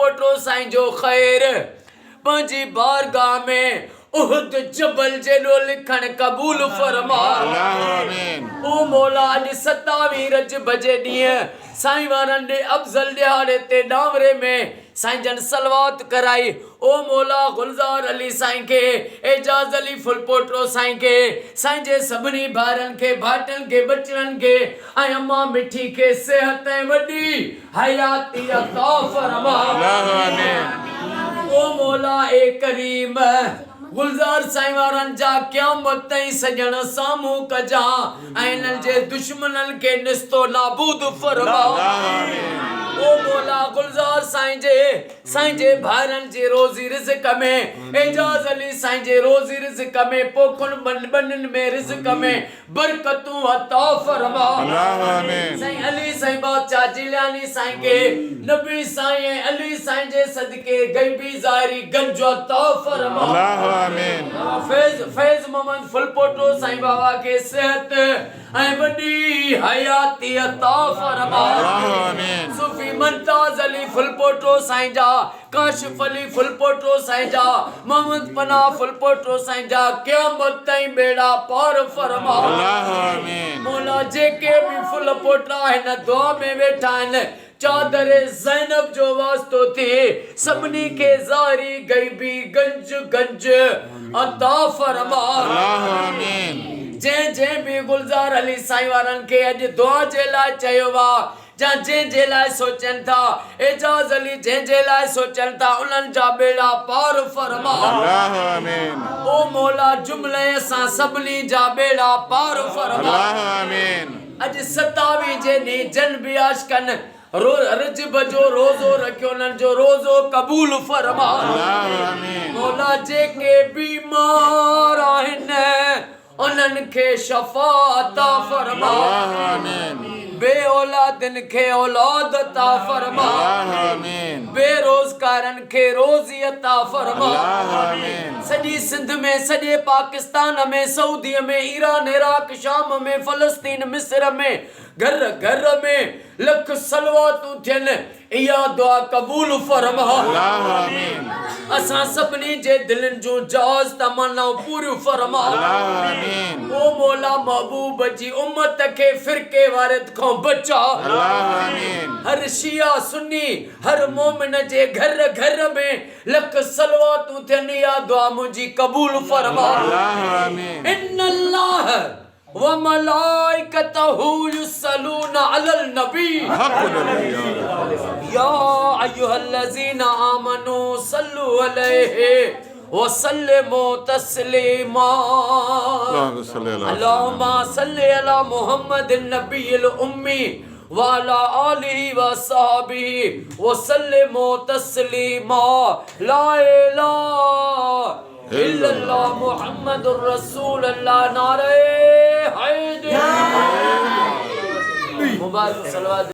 पोटो साईं जो ख़ैर पंहिंजी बारगाह में उहद जबल जेॾो लिखण क़बूल फरमा। ओ मौला अॼु 27 रजब जे ॾींहुं साईं वारनि ॾे अफ़ज़ल ॾियारे ते डावरे में साईं जन सलवात कराई। ओ मौला गुलज़ार अली साईं के, एजाज अली फुलपोटो साईं के, साईं जे सभिनी भाइरनि खे, भाइटनि खे, बचड़नि खे ऐं अम्मा मिठी खे सेहत ऐं वॾी हयाती अता फरमा। ओ मौला ए करीम गुलज़ार साईं वारनि जा क़यामत ताईं सजण साम्हूं कजा ऐं इन्हनि जे दुश्मननि खे निस्तो नाबूद फरमा। ओ मौला गुलज़ार साईं जे भाइरनि जे रोज़ी रिज़्क़ में, एजाज अली साईं जे रोज़ी रिज़्क़ में, पोखुनि बनिन में रिज़्क़ में बरकतूं अता फरमा। साईं अली साईं बादशाह जिलानी साईं के, नबी साईं अली साईं जे सदके गैबी ज़ाहिरी गंज अता फरमा। फैज़ मोहम्मद फुलपोटो साईं बाबा के सेहत ऐं वॾी हयाती अता फरमा। सूफी मुमताज़ अली फुलपोटो साईं जा, काशिफ अली फुलपोटो साईं जा, मोहम्मद पनाह फुलपोटो साईं जा क़यामत ताईं बेड़ा पार फरमा। मौला जेके भी फुलपोटा हिन दुआ में वेठा आहिनि, चादर ज़ैनब जो वास्तो थिए सभिनी खे ज़ाहिरी गैबी गंज अता फरमा। जंहिं भी गुलज़ार अली साईं वारनि खे अॼु दुआ जे लाइ चयो आहे, जा जंहिंजे लाइ सोचनि था, एजाज अली जंहिंजे लाइ सोचनि था, उन्हनि जा बेड़ा पार फरमा। ओ मौला जुमिले सां सभिनी जा बेड़ा पार फरमा। अॼु 27 जे ॾींहुं जन भी आशिक़नि रजब जो रोज़ो रखियो, उन्हनि जो रोज़ो क़बूल फरमा। मौला जेके बीमार आहिनि उन्हनि खे शफ़ा अता फरमा। बे औलादनि खे औलाद अता फरमा। बेरोज़गारनि खे रोज़ी अता फरमा। सॼी सिंध में, सॼे पाकिस्तान में, सऊदी में, ईरान, इराक, शाम में, फ़लस्तीन, मिस्र में घर घर में लख सलवातूं थियनि, इहा दुआ क़बूल फरमा। असां सभिनी जे दिलनि जूं जाज़ तमन्नाऊं पूरियूं फरमा। ओ मौला महबूब जी उम्मत खे फ़िरके वारिद खां बचा। हर शिया सुन्नी, हर मोमिन जे घर घर में लख सलवातूं थियनि, इहा दुआ मुंहिंजी क़बूल फरमा। इन्नल्लाह व मलाइकतहू युसल्लूना अलल नबी या अय्युहल्लज़ीना आमनू सल्लु अलैहि व सल्लिमू तस्लीमा। अल्लाहुम्मा सल्लि अला मुहम्मदिन नबिय्यिल उम्मी व अला आलिहि व सहाबिहि व सल्लिमू तस्लीमा। ला इलाहा इल्लल्लाह मुहम्मदुर रसूलुल्लाह। नारे हैदर मुबारक सलवात।